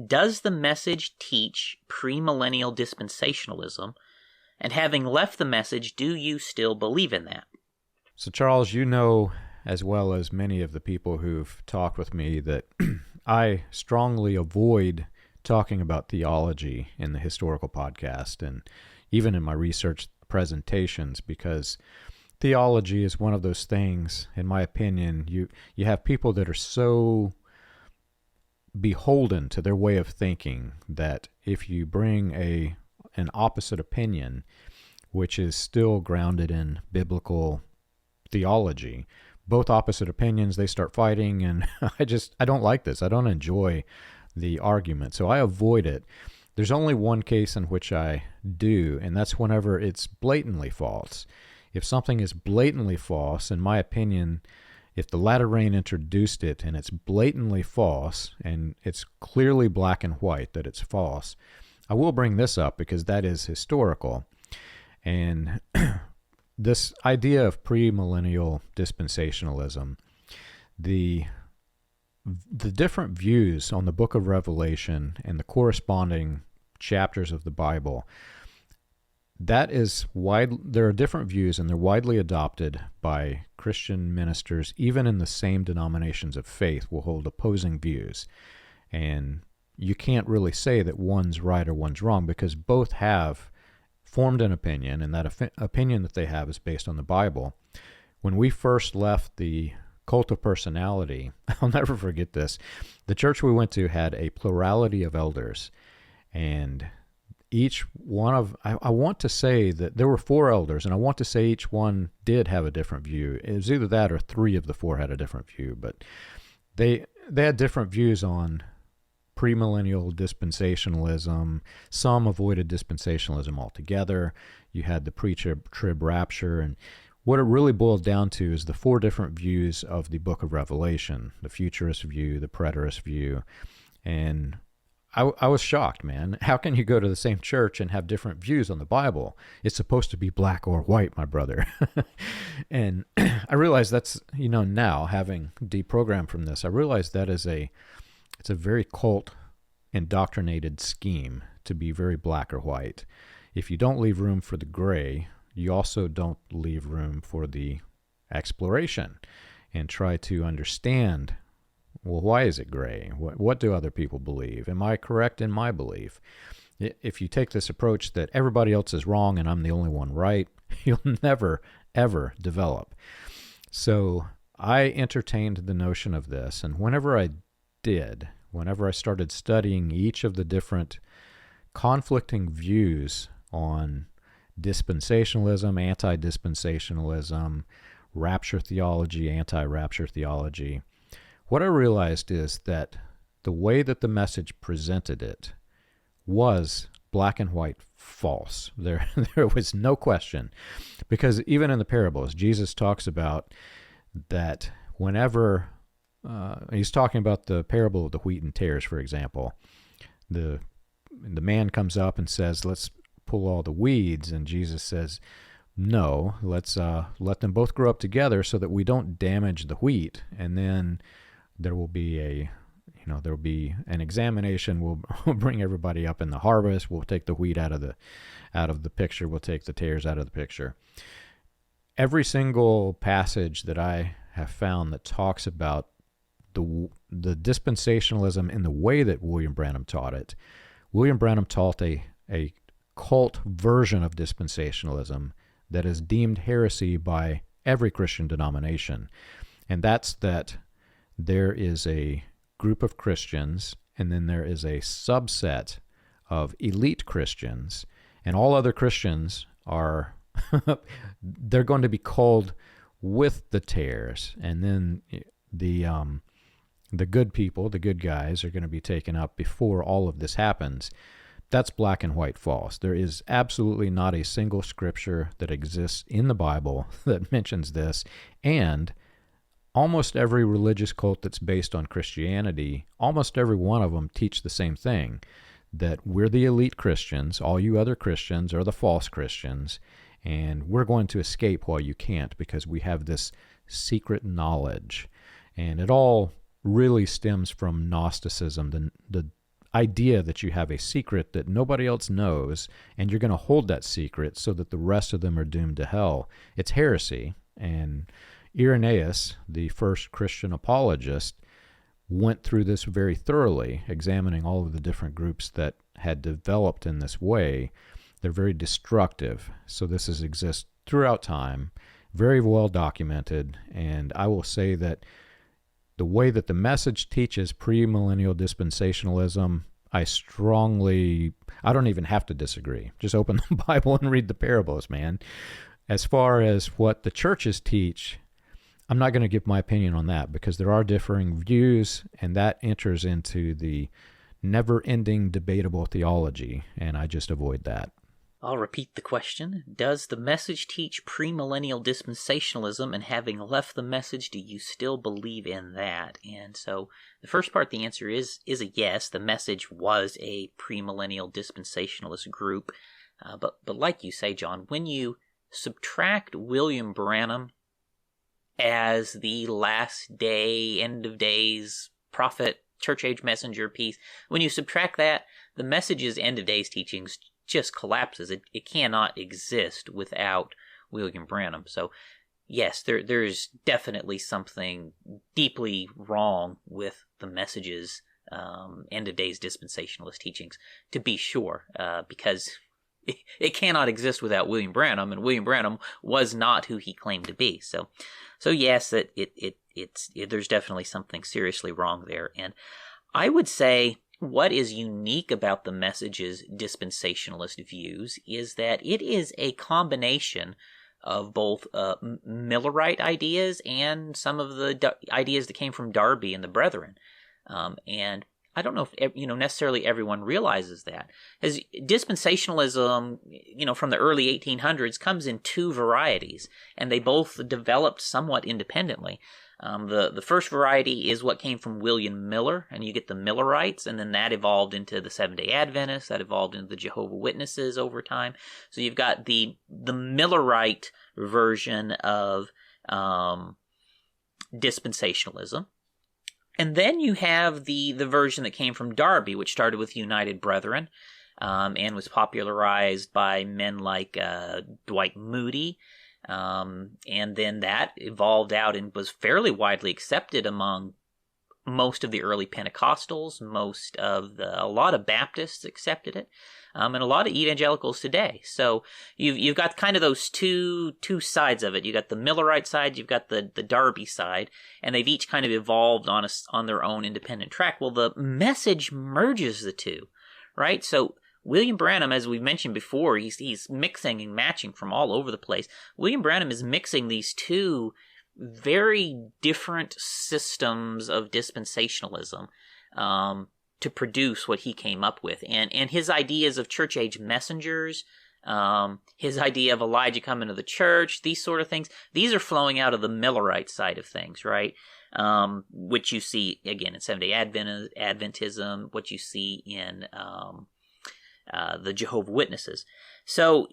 Does the message teach premillennial dispensationalism? And having left the message, do you still believe in that? So, Charles, you know, as well as many of the people who've talked with me, that I strongly avoid talking about theology in the historical podcast and even in my research presentations, because theology is one of those things, in my opinion, you have people that are so beholden to their way of thinking that if you bring an opposite opinion, which is still grounded in biblical theology, both opposite opinions, they start fighting, and I don't like this. I don't enjoy the argument, so I avoid it. There's only one case in which I do, and that's whenever it's blatantly false. If something is blatantly false, in my opinion, if the latter rain introduced it and it's blatantly false, and it's clearly black and white that it's false, I will bring this up because that is historical. And this idea of premillennial dispensationalism, the different views on the book of Revelation and the corresponding chapters of the Bible, that is there are different views, and they're widely adopted by Christian ministers. Even in the same denominations of faith will hold opposing views. And you can't really say that one's right or one's wrong, because both have formed an opinion, and that opinion that they have is based on the Bible. When we first left the cult of personality, I'll never forget this. The church we went to had a plurality of elders, and each one of, I want to say that there were 4 elders, and I want to say each one did have a different view. It was either that or 3 of the 4 had a different view, but they had different views on premillennial dispensationalism. Some avoided dispensationalism altogether. You had the pre-trib rapture, and what it really boiled down to is the 4 different views of the book of Revelation: the futurist view, the preterist view, and I was shocked, man. How can you go to the same church and have different views on the Bible? It's supposed to be black or white, my brother. And I realize that's, now having deprogrammed from this, I realize that it's a very cult indoctrinated scheme to be very black or white. If you don't leave room for the gray, you also don't leave room for the exploration and try to understand, well, why is it gray? What do other people believe? Am I correct in my belief? If you take this approach that everybody else is wrong and I'm the only one right, you'll never, ever develop. So I entertained the notion of this, and whenever I started studying each of the different conflicting views on dispensationalism, anti-dispensationalism, rapture theology, anti-rapture theology, what I realized is that the way that the message presented it was black and white false. There was no question, because even in the parables, Jesus talks about that whenever he's talking about the parable of the wheat and tares, for example. The man comes up and says, "Let's pull all the weeds," and Jesus says, "No, let's let them both grow up together so that we don't damage the wheat, and then there will be an examination. We'll bring everybody up in the harvest. We'll take the wheat out of the picture. We'll take the tares out of the picture." Every single passage that I have found that talks about the dispensationalism in the way that William Branham taught it, William Branham taught a cult version of dispensationalism that is deemed heresy by every Christian denomination. And that's that there is a group of Christians, and then there is a subset of elite Christians, and all other Christians are they're going to be called with the tares, and then the good people, the good guys, are going to be taken up before all of this happens. That's black and white false. There is absolutely not a single scripture that exists in the Bible that mentions this, and almost every religious cult that's based on Christianity, almost every one of them teach the same thing, that we're the elite Christians, all you other Christians are the false Christians, and we're going to escape while you can't because we have this secret knowledge. And it all really stems from Gnosticism, the idea that you have a secret that nobody else knows, and you're going to hold that secret so that the rest of them are doomed to hell. It's heresy. And Irenaeus, the first Christian apologist, went through this very thoroughly, examining all of the different groups that had developed in this way. They're very destructive. So this exists throughout time, very well documented. And I will say that the way that the message teaches premillennial dispensationalism, I don't even have to disagree. Just open the Bible and read the parables, man. As far as what the churches teach, I'm not going to give my opinion on that because there are differing views, and that enters into the never-ending debatable theology, and I just avoid that. I'll repeat the question. Does the message teach premillennial dispensationalism, and having left the message, do you still believe in that? And so the first part, the answer is a yes. The message was a premillennial dispensationalist group. But like you say, John, when you subtract William Branham as the last day, end of days, prophet, church age messenger piece, when you subtract that, the message's end of days teachings just collapses. It cannot exist without William Branham. So yes, there's definitely something deeply wrong with the message's end of days dispensationalist teachings, to be sure, because it cannot exist without William Branham, and William Branham was not who he claimed to be. So yes, there's definitely something seriously wrong there. And I would say what is unique about the message's dispensationalist views is that it is a combination of both Millerite ideas and some of the ideas that came from Darby and the Brethren. And I don't know if necessarily everyone realizes that, as dispensationalism, from the early 1800s comes in two varieties, and they both developed somewhat independently. The first variety is what came from William Miller, and you get the Millerites, and then that evolved into the Seventh-day Adventists, that evolved into the Jehovah's Witnesses over time. So you've got the Millerite version of dispensationalism. And then you have the version that came from Darby, which started with United Brethren, and was popularized by men like Dwight Moody. And then that evolved out and was fairly widely accepted among most of the early Pentecostals. A lot of Baptists accepted it, and a lot of evangelicals today. So you've got kind of those two sides of it. You got the Millerite side, you've got the Darby side, and they've each kind of evolved on their own independent track. Well, the message merges the two, right? So William Branham, as we've mentioned before, he's mixing and matching from all over the place. William Branham is mixing these two very different systems of dispensationalism to produce what he came up with. And his ideas of church age messengers, his idea of Elijah coming to the church, these sort of things, these are flowing out of the Millerite side of things, right? Which you see, again, in Seventh-day Adventism, what you see in the Jehovah's Witnesses. So,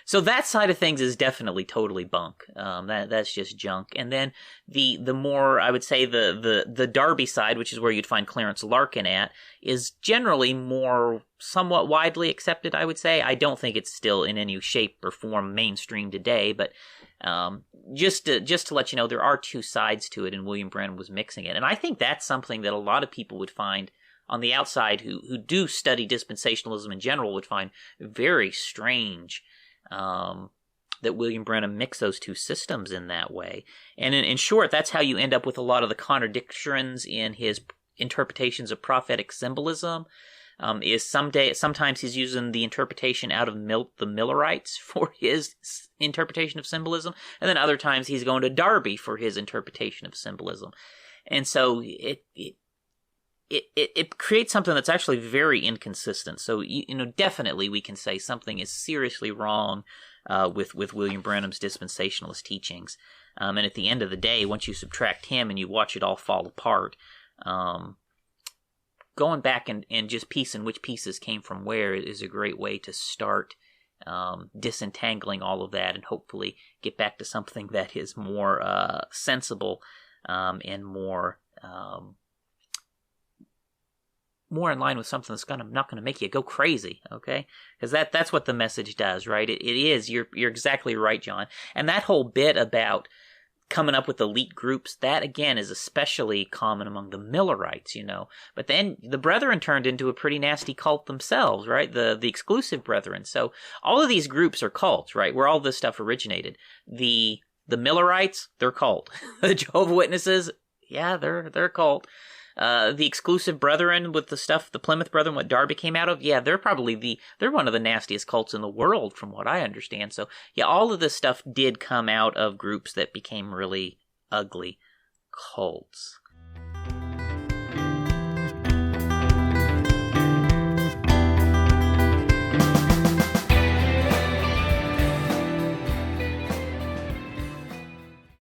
so that side of things is definitely totally bunk. That's just junk. And then the more, I would say, the Darby side, which is where you'd find Clarence Larkin at, is generally more somewhat widely accepted, I would say. I don't think it's still in any shape or form mainstream today, but just to let you know, there are two sides to it, and William Branham was mixing it. And I think that's something that a lot of people would find on the outside who do study dispensationalism in general would find very strange, that William Branham mixed those two systems in that way. And in short, that's how you end up with a lot of the contradictions in his interpretations of prophetic symbolism. Sometimes he's using the interpretation out of the Millerites for his interpretation of symbolism, and then other times he's going to Darby for his interpretation of symbolism. And so it creates something that's actually very inconsistent. So, definitely we can say something is seriously wrong with William Branham's dispensationalist teachings. And at the end of the day, once you subtract him and you watch it all fall apart, going back and just piecing which pieces came from where is a great way to start disentangling all of that and hopefully get back to something that is more sensible and more more in line with something that's not gonna make you go crazy, okay? Because that's what the message does, right? It is. You're exactly right, John. And that whole bit about coming up with elite groups, that again is especially common among the Millerites, But then the Brethren turned into a pretty nasty cult themselves, right? The exclusive Brethren. So all of these groups are cults, right? Where all this stuff originated. The Millerites, they're cult. The Jehovah's Witnesses, yeah, they're a cult. The exclusive Brethren with the stuff, the Plymouth Brethren, what Darby came out of, yeah, they're one of the nastiest cults in the world, from what I understand. So, yeah, all of this stuff did come out of groups that became really ugly cults.